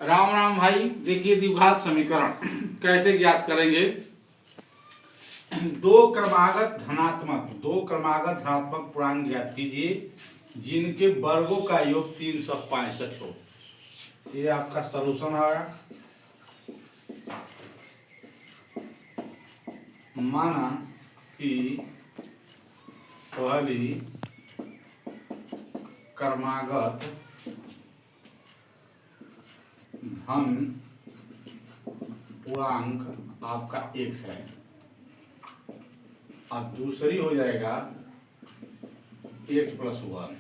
राम राम भाई। देखिए द्विघात समीकरण कैसे ज्ञात करेंगे। दो क्रमागत धनात्मक पूर्णांक ज्ञात कीजिए जिनके वर्गों का योग 365 हो। ये आपका सलूशन आएगा। माना कि पहली क्रमागत धन पूर्णांक आपका x है और दूसरी हो जाएगा x+1।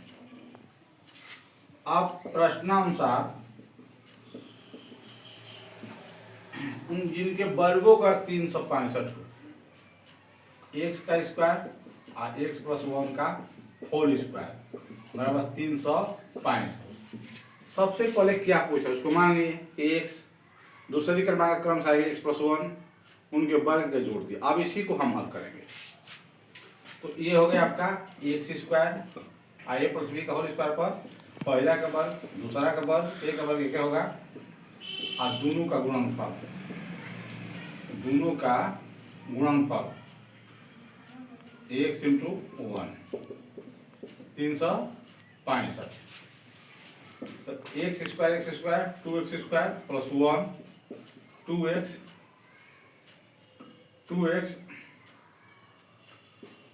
अब प्रश्नानुसार उन जिनके वर्गों का 365 हो, x का स्क्वायर और x+1 का होल स्क्वायर बराबर 365। सबसे पहले क्या पूछा उसको मान लिए कि x, दूसरी क्रमागत क्रम से x+1 उनके वर्ग के जोड़ दिए। अब इसी को हम हल करेंगे। तो ये हो गया आपका x² a + b का होल स्क्वायर पर पहला का वर्ग दूसरा का वर्ग a का वर्ग क्या होगा और दोनों का गुणनफल 1 × 1 365। तो x² 2x² + 1 2x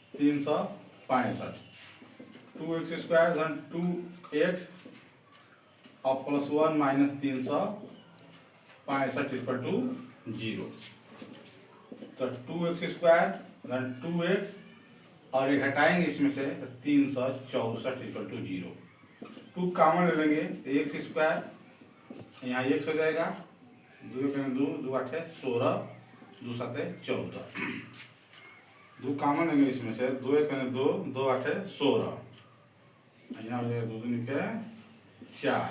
365 2x² धन 2x और +1 - 365 = 0। तो 2x² धन 2x और ये घटाएंगे इसमें से 364 = 0। 2 कॉमन ले लेंगे तो x², यहाँ x हो जाएगा 2 2 2 8 16 2 7 14। 2 कॉमन लेंगे इसमें से 2 1 2 2 8 16 यहाँ हो जाएगा 2 2 के 4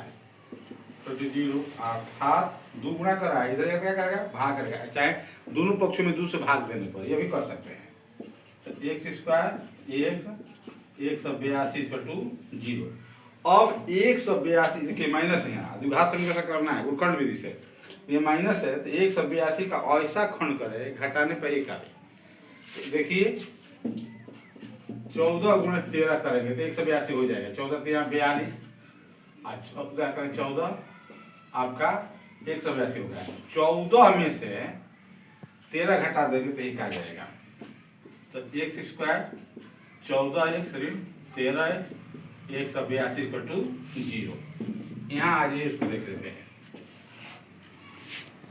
तो 0। अर्थात 2 गुणा करा इधर क्या करेगा भाग करेगा, चाहे दोनों पक्षों में 2 से भाग देने पर ये भी कर सकते हैं। तो x² 182 = 0। अब 182 देखिए माइनस है, यहाँ द्विघात समीकरण करना है गुणनखंड विधि से। ये माइनस है तो 182 का ऐसा खंड करे घटाने पर 1 आए। तो देखिए 14 × 13 करेंगे तो 182 हो जाएगा। 14 × 13 42 और 14 आपका 182 हो गया। 14 में से 13 घटा देंगे तो 1 आ जाएगा। तो x² 14x ऋण 13x 182 = 0। यहाँ आ जाइए इसको देख लेते हैं।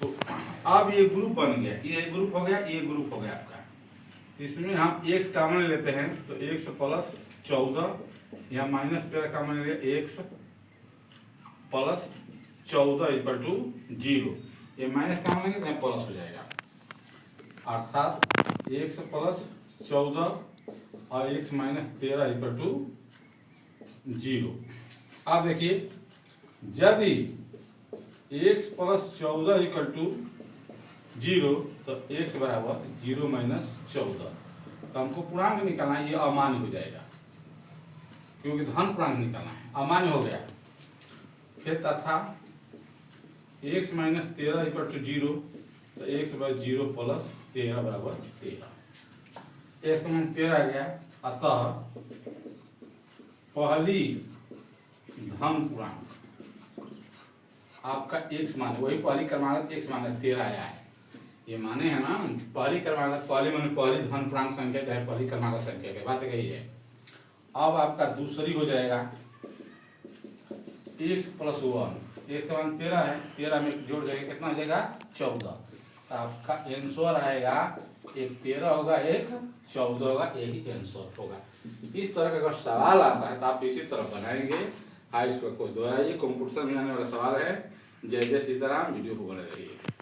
तो अब ये ग्रुप बन गया, ये ग्रुप हो गया, ये ग्रुप हो गया आपका। इसमें हम x कॉमन लेते हैं तो x + 14 यहाँ -13 कॉमन ले x + 14 = 0। ये माइनस कॉमन लेंगे तो यहाँ प्लस हो जाएगा। अर्थात x + 14 और x - 13 = 0। अब देखिए यदि x + 14 = 0 तो x बराबर 0 - 14। तो हमको पूर्णांक निकालना है, ये अमान्य हो जाएगा क्योंकि धन पूर्णांक निकालना है, अमान्य हो गया। फिर तथा x - 13 = 0 तो x = 0 + 13 = 13। x का मान 13 आ गया। अतः पहली धन पूर्णांक आपका x मान वही पहली क्रमागत x मान 13 आया है। ये माने है ना पहली क्रमागत पहली माने पहली धन पूर्णांक संख्या चाहे पहली क्रमागत संख्या की बात कही है। अब आपका दूसरी हो जाएगा x+1। x का मान 13 है, 13 में जोड़ देंगे कितना हो जाएगा 14। तो आपका आंसर आएगा एक 13 होगा एक 14 होगा, यही आंसर होगा। इस तरह का अगर सवाल आता है तो आप इसी तरह बनाएंगे। इसको दोहराइए, कंप्यूटर में आने वाला सवाल है। जय जय सीताराम। वीडियो को बने रहिए।